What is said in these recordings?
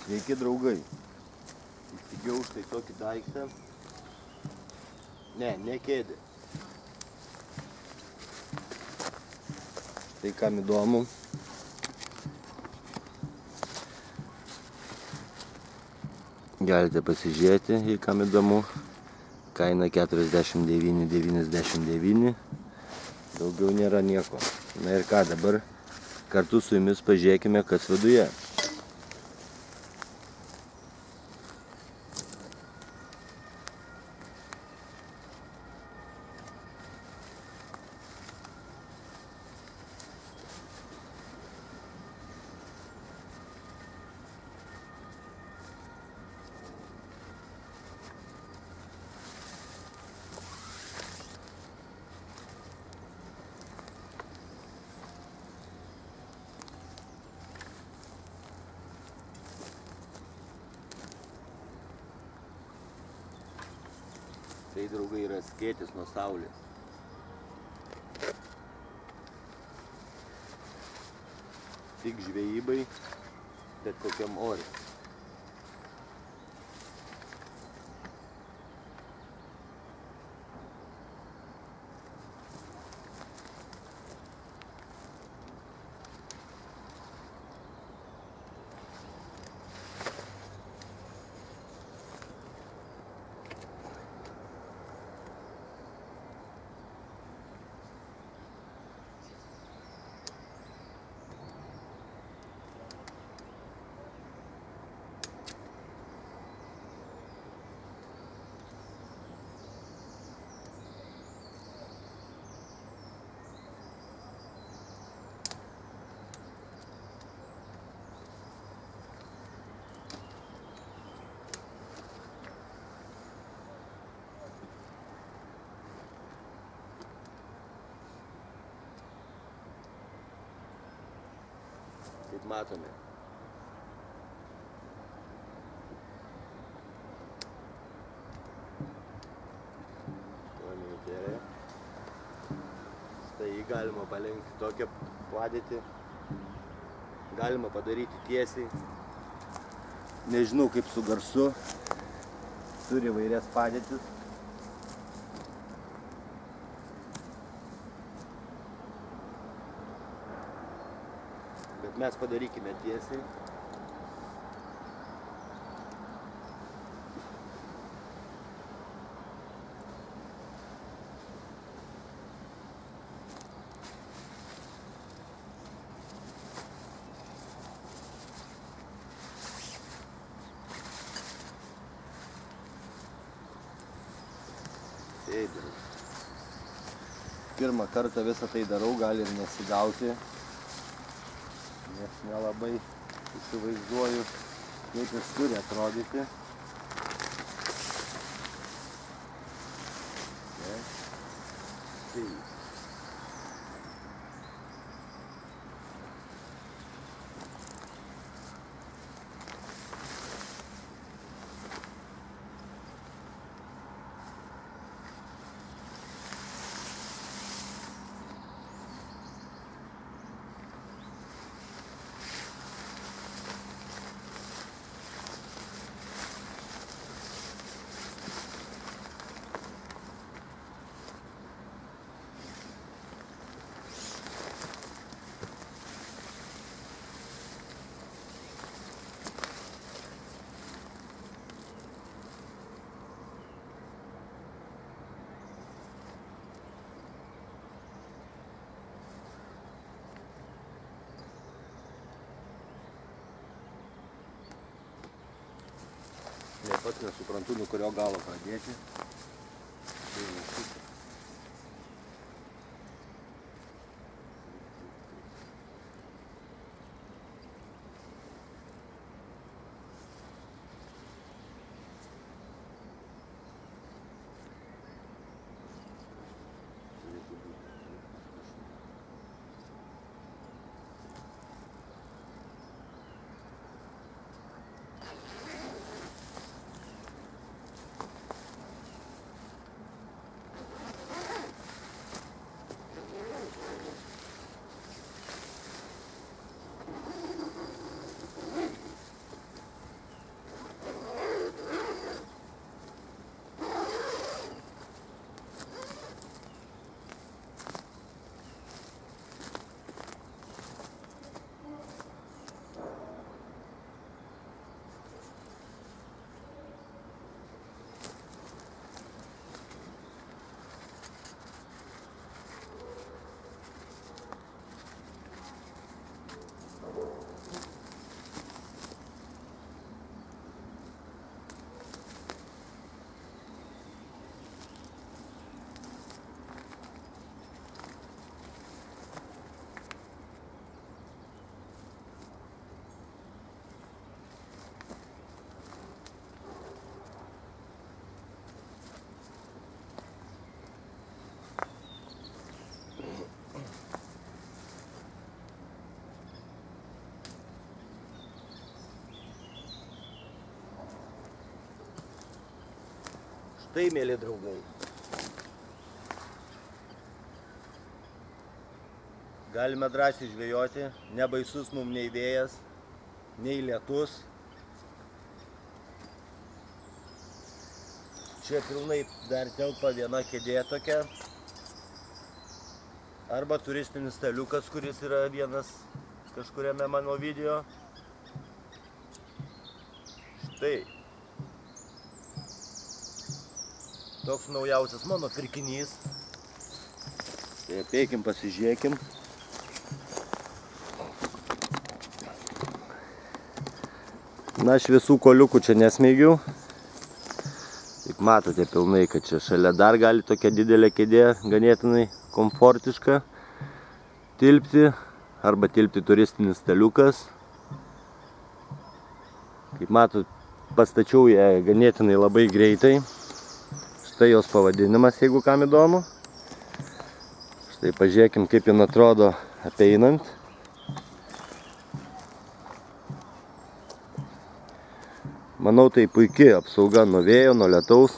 Sveiki draugai. Įsigijau štai tokį daiktą. Ne kėdė. Tai kam įdomu. Galite pasižiūrėti, jei kam įdomu. Kaina 49,99. Daugiau nėra nieko. Na ir ką, dabar kartu su jumis pažiūrėkime, kas viduje. Tai, draugai, yra skėtis nuo saulės. Tik žvejybai, bet kokiam ore. Kaip matome. Tai jį galima palenkti tokią padėtį. Galima padaryti tiesiai. Nežinau kaip su garsu. Turi įvairias padėtis. Bet mes padarykime tiesiai. Pirmą kartą visą tai darau, gali ir nesigauti. Nes nelabai įsivaizduoju, kaip jis turi atrodyti. Pats nesuprantu, nuo kurio galo pradėti. Štai, mėly draugai. Galime drąsiai žvejoti, nebaisus mums nei vėjas, nei lietus. Čia pilnai dar telpa viena kėdė tokia. Arba turistinis staliukas, kuris yra vienas kažkuriame mano video. Štai. Toks naujausias mano pirkinys. Tai apeikim, pasižiūrėkim. Na, aš visų koliukų čia nesmeigiu. Tik matote pilnai, kad čia šalia dar gali tokia didelė kėdė, ganėtinai komfortiška tilpti. Arba tilpti turistinis staliukas. Kaip matot, pastačiau ją ganėtinai labai greitai. Štai jos pavadinimas, jeigu kam įdomu. Štai pažiūrėkim, kaip jin atrodo apeinant. Manau, tai puikiai apsauga nuo vėjo, nuo lietaus,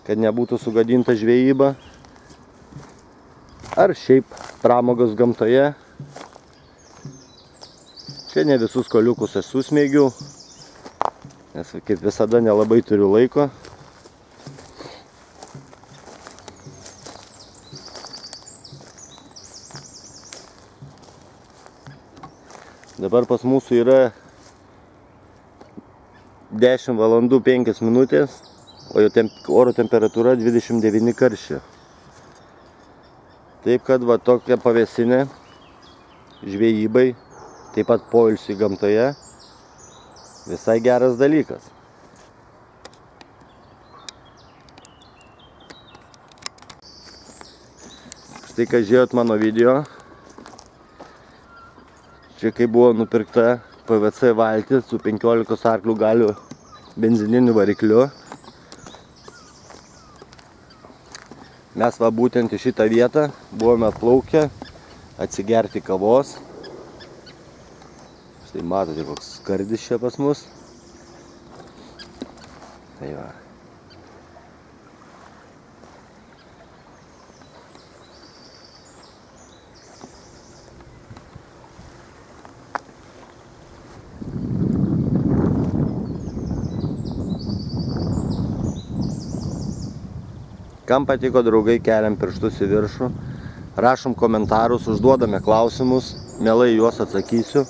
kad nebūtų sugadinta žvejyba. Ar šiaip pramogos gamtoje. Čia ne visus koliukus aš susmeigiu, nes kaip visada nelabai turiu laiko. Dabar pas mūsų yra 10 valandų 5 minutės, o oro temperatūra 29 karščio. Taip kad va tokia pavėsinė žvejybai, taip pat poilsiui gamtoje, visai geras dalykas. Štai, kai žiūrėjot mano video, čia kai buvo nupirkta PVC valtis su 15 arklių galių benzininiu varikliu. Mes va būtent į šitą vietą buvome atplaukę atsigerti kavos. Štai matote, koks skardis čia pas mus. Tai va. Kam patiko, draugai, keliam pirštus į viršų, rašom komentarus, užduodame klausimus, mielai juos atsakysiu.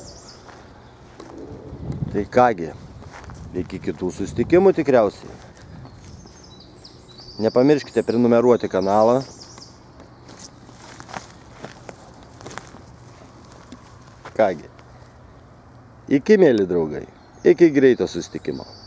Tai kągi, iki kitų susitikimų tikriausiai. Nepamirškite prenumeruoti kanalą. Kągi, iki, mėly draugai, iki greito susitikimo.